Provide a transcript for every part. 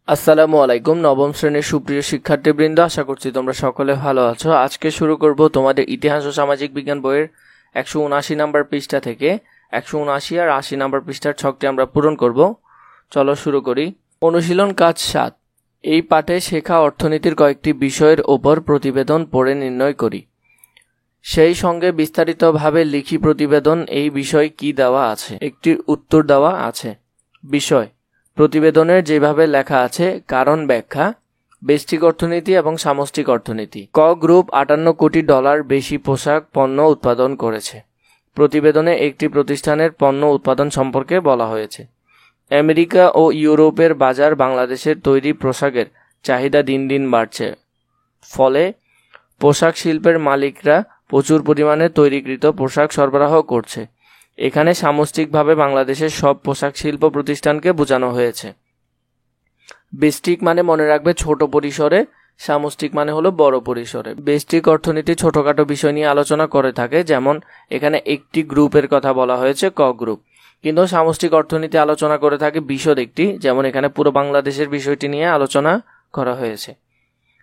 আসসালামু আলাইকুম। নবম শ্রেণীর সুপ্রিয় শিক্ষার্থীবৃন্দ, আশা করছি তোমরা সকলে ভালো আছো। আজকে শুরু করব তোমাদের ইতিহাস ও সামাজিক বিজ্ঞান বইয়ের 179 নম্বর পৃষ্ঠা থেকে 179 আর 80 নম্বর পৃষ্ঠার ছকটি আমরা পূরণ করব। চলো শুরু করি। অনুশীলন কাজ 7। এই পাঠে শেখা অর্থনীতির কয়েকটি বিষয়ের ওপর প্রতিবেদন পড়ে নির্ণয় করি। সেই সঙ্গে বিস্তারিতভাবে লিখি প্রতিবেদন এই বিষয় কি দেওয়া আছে, একটি উত্তর দেওয়া আছে। বিষয় প্রতিবেদনের যেভাবে লেখা আছে কারণ ব্যাখ্যা, ব্যষ্টিক অর্থনীতি এবং সামষ্টিক অর্থনীতি। ক গ্রুপ 58 কোটি ডলার বেশি পোশাক পণ্য উৎপাদন করেছে। প্রতিবেদনে একটি প্রতিষ্ঠানের পণ্য উৎপাদন সম্পর্কে বলা হয়েছে। আমেরিকা ও ইউরোপের বাজার বাংলাদেশের তৈরি পোশাকের চাহিদা দিন দিন বাড়ছে, ফলে পোশাক শিল্পের মালিকরা প্রচুর পরিমাণে তৈরিকৃত পোশাক সরবরাহ করছে। এখানে সামষ্টিকভাবে বাংলাদেশের সব পোশাক শিল্প প্রতিষ্ঠানকে বোঝানো হয়েছে। ব্যষ্টিক মানে মনে রাখবে ছোট পরিসরে, সামষ্টিক মানে হলো বড় পরিসরে। ব্যষ্টিক অর্থনীতি ছোটখাটো বিষয় নিয়ে আলোচনা করে থাকে, যেমন এখানে একটি গ্রুপের কথা বলা হয়েছে, ক গ্রুপ। কিন্তু সামষ্টিক অর্থনীতি আলোচনা করে থাকে বিশদ একটি, যেমন এখানে পুরো বাংলাদেশের বিষয়টি নিয়ে আলোচনা করা হয়েছে।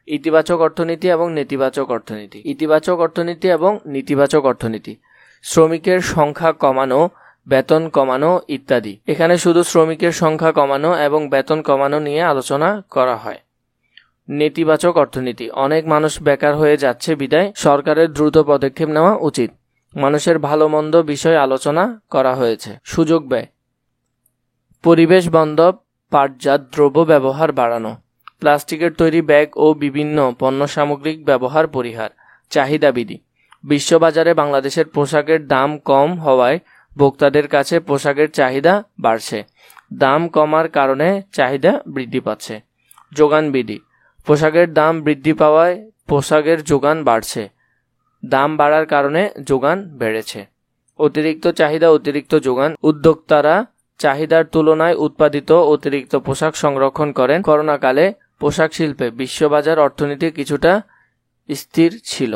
ইতিবাচক অর্থনীতি এবং নেতিবাচক অর্থনীতি। ইতিবাচক অর্থনীতি এবং নেতিবাচক অর্থনীতি। শ্রমিকের সংখ্যা কমানো, বেতন কমানো ইত্যাদি। এখানে শুধু শ্রমিকের সংখ্যা কমানো এবং বেতন কমানো নিয়ে আলোচনা করা হয়। নেতিবাচক অর্থনীতি। অনেক মানুষ বেকার হয়ে যাচ্ছে, বিদায় সরকারের দ্রুত পদক্ষেপ নেওয়া উচিত। মানুষের ভালো মন্দ বিষয় আলোচনা করা হয়েছে। সুযোগ ব্যয়। পরিবেশ বান্ধব পাটজাত দ্রব্য ব্যবহার বাড়ানো। প্লাস্টিকের তৈরি ব্যাগ ও বিভিন্ন পণ্য সামগ্রিক ব্যবহার পরিহার। চাহিদা বৃদ্ধি। বিশ্ববাজারে বাংলাদেশের পোশাকের দাম কম হওয়ায় ভোক্তাদের কাছে পোশাকের চাহিদা বাড়ছে। দাম কমার কারণে চাহিদা বৃদ্ধি পাচ্ছে। যোগান বৃদ্ধি। পোশাকের দাম বৃদ্ধি পাওয়ায় পোশাকের যোগান বাড়ছে। দাম বাড়ার কারণে যোগান বেড়েছে। অতিরিক্ত চাহিদা অতিরিক্ত যোগান। উদ্যোক্তারা চাহিদার তুলনায় উৎপাদিত অতিরিক্ত পোশাক সংরক্ষণ করেন। করোনাকালে পোশাক শিল্পে বিশ্ববাজার অর্থনীতি কিছুটা স্থির ছিল।